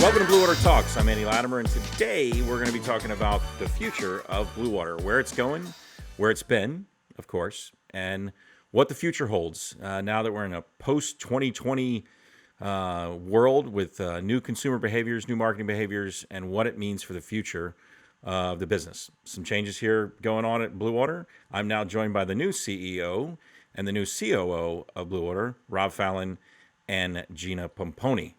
Welcome to Bluewater Talks. I'm Andy Latimer, and today we're going to be talking about the future of Bluewater, where it's going, where it's been, of course, and what the future holds now that we're in a post-2020 world with new consumer behaviors, new marketing behaviors, and what it means for the future of the business. Some changes here going on at Bluewater. I'm now joined by the new CEO and the new COO of Bluewater, Rob Fallon and Gina Pomponi.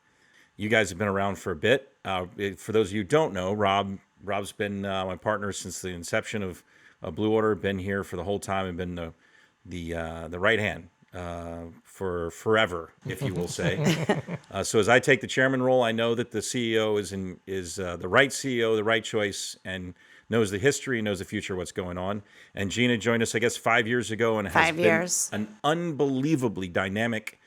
You guys have been around for a bit. For those of you who don't know, Rob's been my partner since the inception of Bluewater. Been here for the whole time and been the right hand for forever, if you will say. So as I take the chairman role, I know that the CEO is the right CEO, the right choice, and knows the history, knows the future, what's going on. And Gina joined us, I guess, 5 years ago, and has been an unbelievably dynamic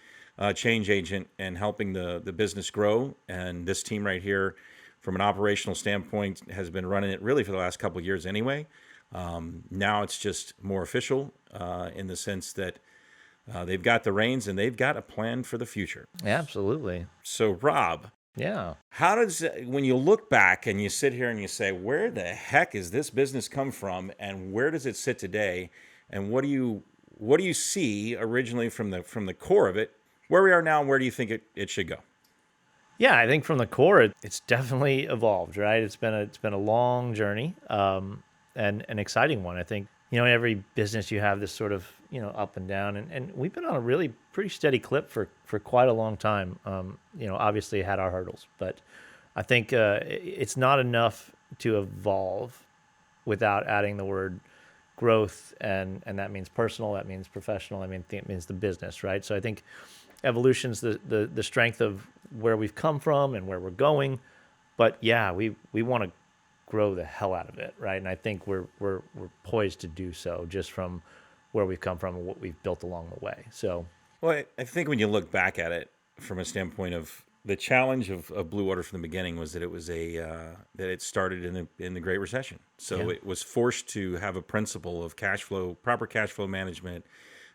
change agent and helping the business grow. And this team right here, from an operational standpoint, has been running it really for the last couple of years anyway. Now it's just more official in the sense that they've got the reins and they've got a plan for the future. Absolutely. So Rob, how does, when you look back and you sit here and you say, where the heck is this business come from and where does it sit today? And what do you see originally from the core of it? Where we are now, and where do you think it should go? Yeah, I think from the core, it's definitely evolved, right? It's been a long journey, and an exciting one. I think, in every business you have this sort of, up and down, and we've been on a really pretty steady clip for quite a long time. Obviously had our hurdles, but I think it's not enough to evolve without adding the word growth, and that means personal, that means professional, it means the business, right? So I think evolution's the strength of where we've come from and where we're going, but yeah, we want to grow the hell out of it, right? And I think we're poised to do so just from where we've come from and what we've built along the way. So, well, I think when you look back at it from a standpoint of the challenge of Bluewater from the beginning was that it was that it started in the Great Recession, so it was forced to have a principle of proper cash flow management,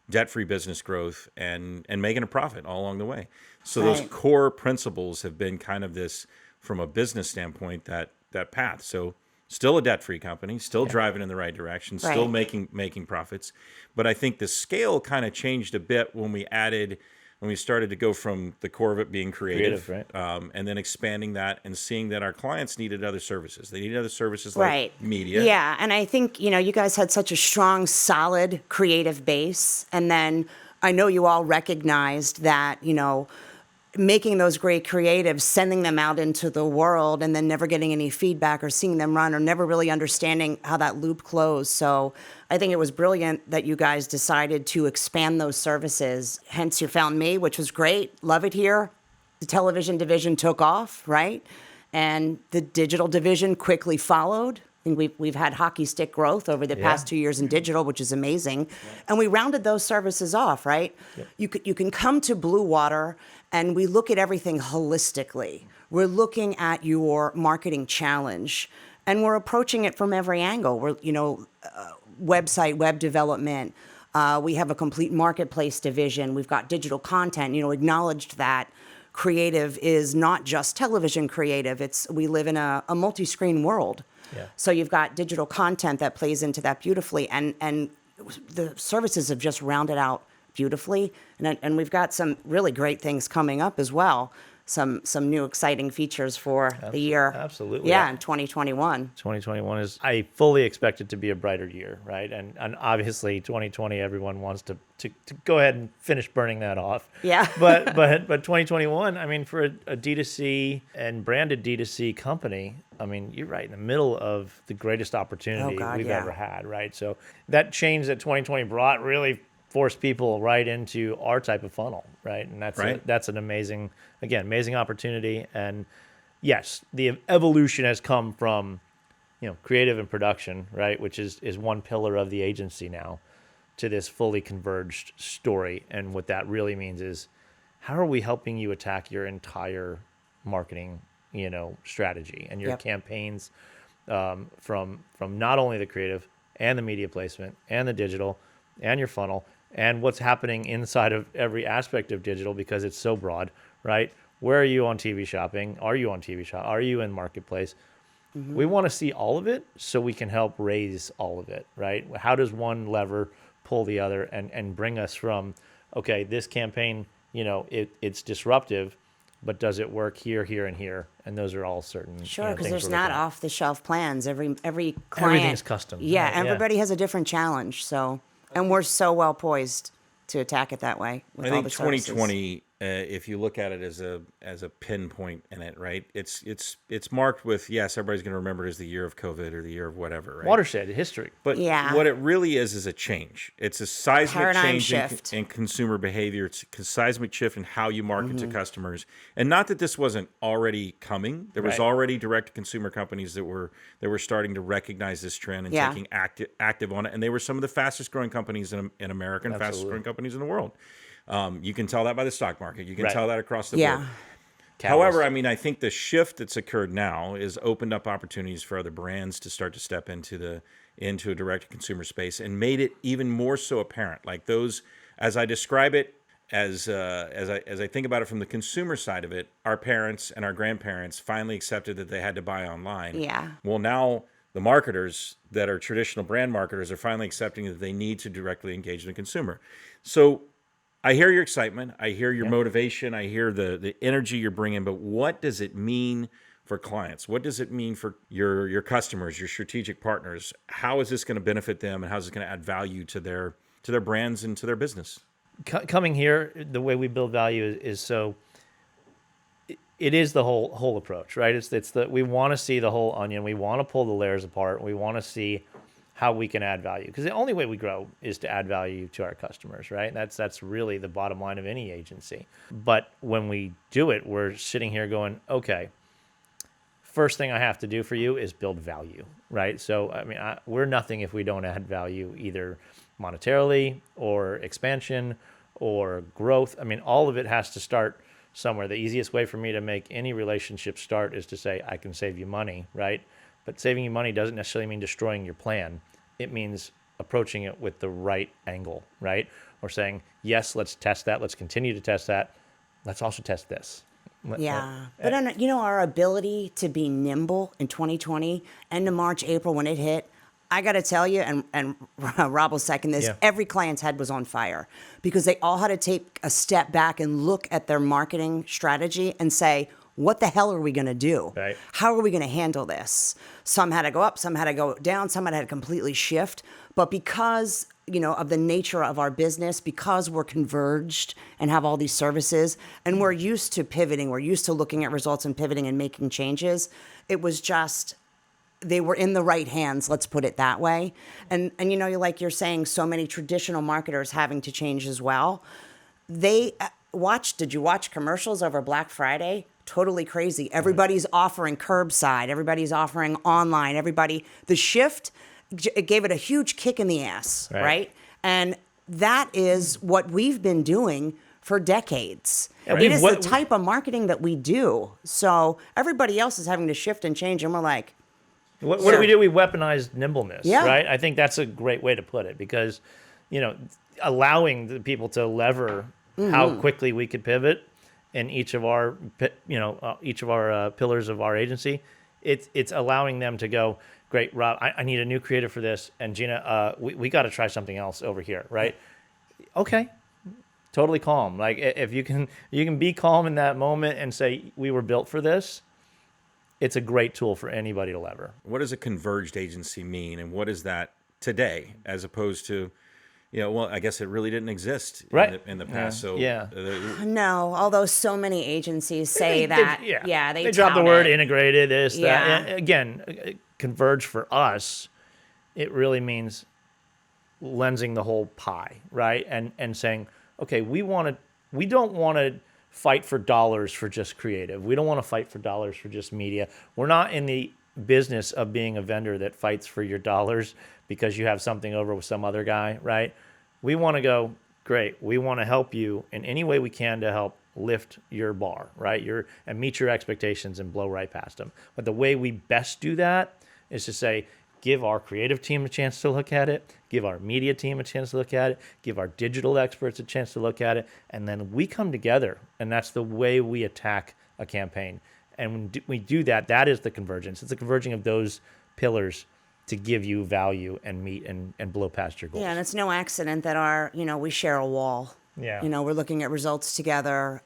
debt-free business growth, and making a profit all along the way. So those core principles have been kind of this, from a business standpoint, that path. So still a debt-free company, still driving in the right direction, still making profits. But I think the scale kind of changed a bit when we started to go from the core of it being creative right? And then expanding that and seeing that our clients needed other services. They needed other services like media. Yeah, and I think, you guys had such a strong, solid creative base. And then I know you all recognized that, making those great creatives, sending them out into the world and then never getting any feedback or seeing them run or never really understanding how that loop closed. So I think it was brilliant that you guys decided to expand those services. Hence, you found me, which was great. Love it here. The television division took off, right? And the digital division quickly followed. I think we've had hockey stick growth over the past 2 years in digital, which is amazing. And we rounded those services off, right? Yep. You can come to Bluewater and we look at everything holistically. We're looking at your marketing challenge and we're approaching it from every angle. We're, website, web development. We have a complete marketplace division. We've got digital content, acknowledged that creative is not just television creative. We live in a multi-screen world. Yeah. So you've got digital content that plays into that beautifully, and the services have just rounded out beautifully, and we've got some really great things coming up as well. Some new exciting features for the year. Absolutely. Yeah, in 2021. 2021 I fully expect it to be a brighter year, right? And obviously 2020, everyone wants to go ahead and finish burning that off. Yeah. but 2021, for a D2C and branded D2C company, you're right in the middle of the greatest opportunity we've ever had, right? So that change that 2020 brought really force people right into our type of funnel, right? And that's an amazing opportunity. And yes, the evolution has come from, creative and production, right? Which is one pillar of the agency now, to this fully converged story. And what that really means is, how are we helping you attack your entire marketing, strategy and your campaigns, from not only the creative and the media placement and the digital and your funnel and what's happening inside of every aspect of digital, because it's so broad, right? Where are you on TV shopping? Are you on TV shop? Are you in marketplace? We want to see all of it so we can help raise all of it, right? How does one lever pull the other and bring us from, okay, this campaign, it's disruptive, but does it work here, here, and here? And those are all certain. Sure, because things there's we're not looking at. off-the-shelf plans. Every client, Everything's custom. Yeah, Right, everybody has a different challenge. So, and we're so well poised to attack it that way with I all think the services. 2020, if you look at it as a pinpoint in it, right? It's marked with, yes, everybody's going to remember it as the year of COVID or the year of whatever, right? Watershed history. But Yeah. what it really is a change. It's a seismic Paradigm change shift. in consumer behavior. It's a seismic shift in how you market Mm-hmm. to customers. And not that this wasn't already coming. There was Right. already direct-to-consumer companies that were starting to recognize this trend and Yeah. taking active on it. And they were some of the fastest-growing companies in America and Absolutely. fastest-growing companies in the world. You can tell that by the stock market. You can Right. tell that across the Yeah. board. Catalyst. However, I mean, I think the shift that's occurred now is opened up opportunities for other brands to start to step into a direct to consumer space and made it even more so apparent. Like those, as I describe it, as I think about it from the consumer side of it, our parents and our grandparents finally accepted that they had to buy online. Yeah. Well, now the marketers that are traditional brand marketers are finally accepting that they need to directly engage the consumer. So I hear your excitement. I hear your motivation. I hear the energy you're bringing. But what does it mean for clients? What does it mean for your customers, your strategic partners? How is this going to benefit them, and how is it going to add value to their brands and to their business? Coming here, the way we build value is so. It is the whole approach, right? We want to see the whole onion. We want to pull the layers apart. We want to see how we can add value, because the only way we grow is to add value to our customers, right? That's really the bottom line of any agency. But when we do it, we're sitting here going, okay, first thing I have to do for you is build value, right? So, I mean, we're nothing if we don't add value, either monetarily or expansion or growth. I mean, all of it has to start somewhere. The easiest way for me to make any relationship start is to say, I can save you money, right? But saving you money doesn't necessarily mean destroying your plan. It means approaching it with the right angle, right? Or saying, yes, let's test that. Let's continue to test that. Let's also test this. Yeah. But our ability to be nimble in 2020, end of March, April, when it hit, I got to tell you, and Rob will second this, Yeah. every client's head was on fire because they all had to take a step back and look at their marketing strategy and say, what the hell are we going to do? Right. How are we going to handle this? Some had to go up, some had to go down, some had to completely shift. But because, of the nature of our business, because we're converged and have all these services, and we're used to pivoting, we're used to looking at results and pivoting and making changes, it was just, they were in the right hands, let's put it that way. And like you're saying, so many traditional marketers having to change as well. Did you watch commercials over Black Friday? Totally crazy. Everybody's offering curbside. Everybody's offering online. The shift, it gave it a huge kick in the ass, right? And that is what we've been doing for decades. Yeah, it is the type of marketing that we do. So everybody else is having to shift and change, and we're like, What do we do? We weaponize nimbleness, Yeah. right? I think that's a great way to put it, because, allowing the people to lever how quickly we could pivot in each of our pillars of our agency, it's allowing them to go, great, Rob, I need a new creative for this, and Gina, we got to try something else over here, right? Okay, totally calm. Like if you can be calm in that moment and say, we were built for this. It's a great tool for anybody to lever. What does a converged agency mean, and what is that today, as opposed to, I guess it really didn't exist Right. in the past. So Yeah. no, although so many agencies say They- that. yeah, they they drop the tout word it. integrated, this, that. Yeah. And again, converge for us, it really means lensing the whole pie, right? And saying, okay, we don't want to fight for dollars for just creative. We don't want to fight for dollars for just media. We're not in the business of being a vendor that fights for your dollars because you have something over with some other guy, right? We want to go, great, we want to help you in any way we can to help lift your bar, right? And meet your expectations and blow right past them. But the way we best do that is to say, give our creative team a chance to look at it, give our media team a chance to look at it, give our digital experts a chance to look at it, and then we come together, and that's the way we attack a campaign. And when we do that, that is the convergence. It's the converging of those pillars to give you value and meet and blow past your goals. Yeah, and it's no accident that we share a wall. Yeah. We're looking at results together.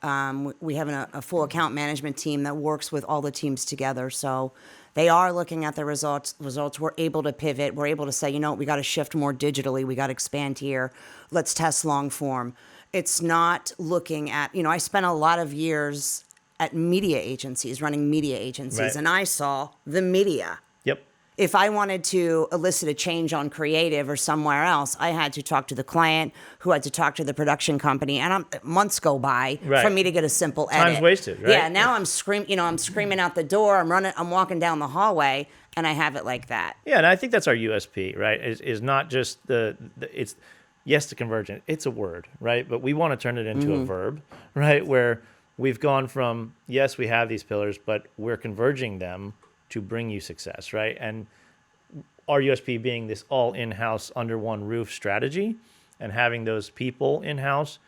We have a full account management team that works with all the teams together. So they are looking at the results. We're able to pivot. We're able to say, we got to shift more digitally. We got to expand here. Let's test long form. It's not looking at, I spent a lot of years at media agencies, running media agencies, Right. and I saw the media. Yep. If I wanted to elicit a change on creative or somewhere else, I had to talk to the client, who had to talk to the production company, and months go by Right. for me to get a simple edit. Time's wasted, right? Yeah, now I'm screaming out the door. I'm walking down the hallway, and I have it like that. Yeah, and I think that's our USP, right? Is not just it's yes to convergent. It's a word, right? But we want to turn it into a verb, right? Where we've gone from yes, we have these pillars, but we're converging them to bring you success, right? And our USP being this all in-house under one roof strategy, and having those people in-house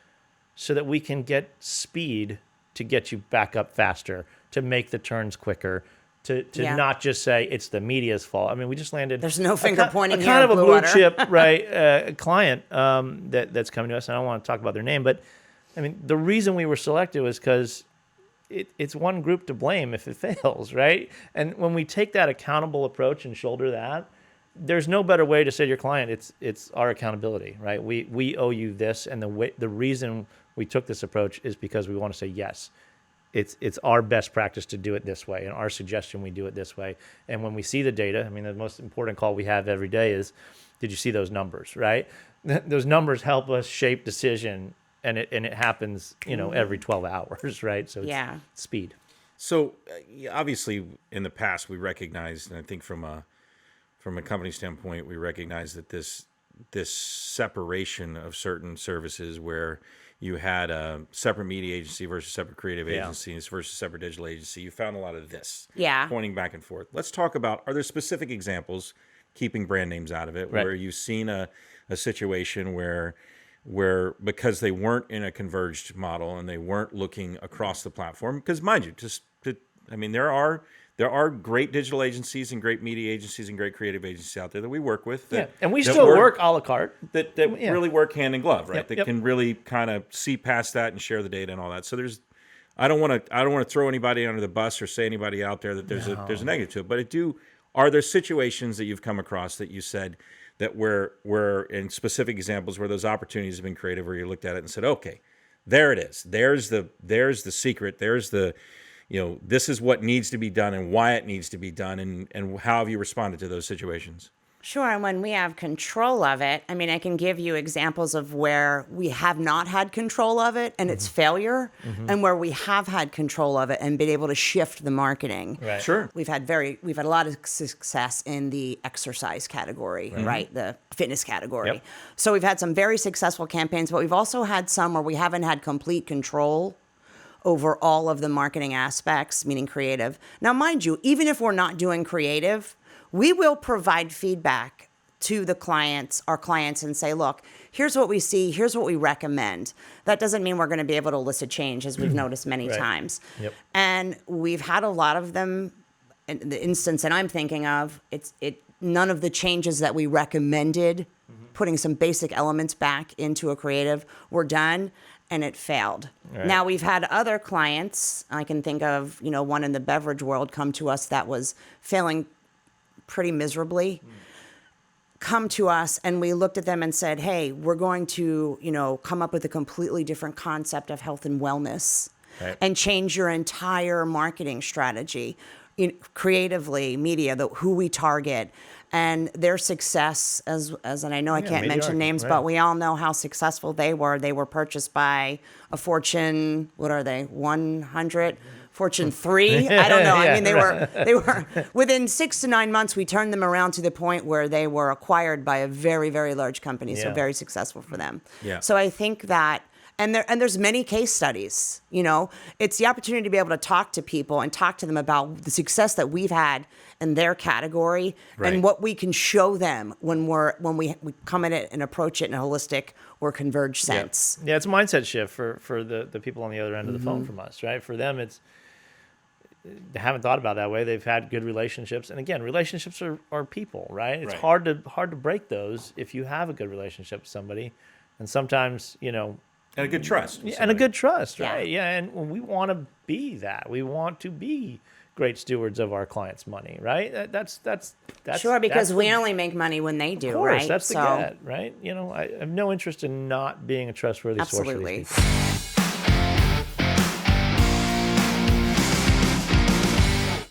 so that we can get speed to get you back up faster, to make the turns quicker, to not just say it's the media's fault. I mean, we just landed. There's no finger pointing here. Kind of a blue Bluewater. chip, right? Client that's coming to us. And I don't want to talk about their name, but I mean, the reason we were selected was because it's one group to blame if it fails, right? And when we take that accountable approach and shoulder that, there's no better way to say to your client, it's our accountability, right? We owe you this, and the reason we took this approach is because we want to say yes. It's our best practice to do it this way, and our suggestion we do it this way. And when we see the data, I mean, the most important call we have every day is, did you see those numbers, right? Those numbers help us shape decision. And it happens, every 12 hours, right? So it's speed. So obviously, in the past, we recognized, and I think from a company standpoint, we recognize that this separation of certain services, where you had a separate media agency versus separate creative agencies versus separate digital agency, you found a lot of this pointing back and forth. Let's talk about, are there specific examples, keeping brand names out of it, Right. where you've seen a situation where because they weren't in a converged model and they weren't looking across the platform, because mind you, there are great digital agencies and great media agencies and great creative agencies out there that we work with. And we still work a la carte. That really work hand in glove, right? Yep. Can really kind of see past that and share the data and all that. So I don't want to throw anybody under the bus or say anybody out there that there's a negative to it, but are there situations that you've come across that you said that were in specific examples where those opportunities have been created, where you looked at it and said, okay, there it is. There's the secret. There's the, this is what needs to be done and why it needs to be done, and how have you responded to those situations? Sure, and when we have control of it, I mean, I can give you examples of where we have not had control of it and it's failure, and where we have had control of it and been able to shift the marketing. Right. Sure. We've had a lot of success in the exercise category, right? The fitness category. Yep. So we've had some very successful campaigns, but we've also had some where we haven't had complete control over all of the marketing aspects, meaning creative. Now, mind you, even if we're not doing creative, we will provide feedback to our clients, and say, look, here's what we see, here's what we recommend. That doesn't mean we're going to be able to elicit change, as we've noticed many Right. times. Yep. And we've had a lot of them. In the instance that I'm thinking of, none of the changes that we recommended, putting some basic elements back into a creative, were done, and it failed. Right. Now, we've had other clients, I can think of, one in the beverage world, come to us that was failing pretty miserably, come to us, and we looked at them and said, hey, we're going to, come up with a completely different concept of health and wellness, Right. and change your entire marketing strategy, creatively, media, who we target, and their success and I know I can't media mention marketing, names, right. but we all know how successful they were. They were purchased by a Fortune, what are they, 100? Fortune 3? I don't know. I mean, they were within 6 to 9 months, we turned them around to the point where they were acquired by a very, very large company. So Yeah. very successful for them. Yeah. So I think that And there's many case studies. It's the opportunity to be able to talk to people and talk to them about the success that we've had in their category and what we can show them when we come at it and approach it in a holistic or converged sense. Yeah, it's a mindset shift for the people on the other end of the phone from us, right? For them, they haven't thought about it that way. They've had good relationships, and again, relationships are people, right? It's hard to break those if you have a good relationship with somebody, and sometimes and a good trust, and a good trust, right? Yeah, and we want to be that. We want to be great stewards of our clients' money, right? That's sure, because we only make money when they do, of course, right? That's the get, right? I have no interest in not being a trustworthy source for these people.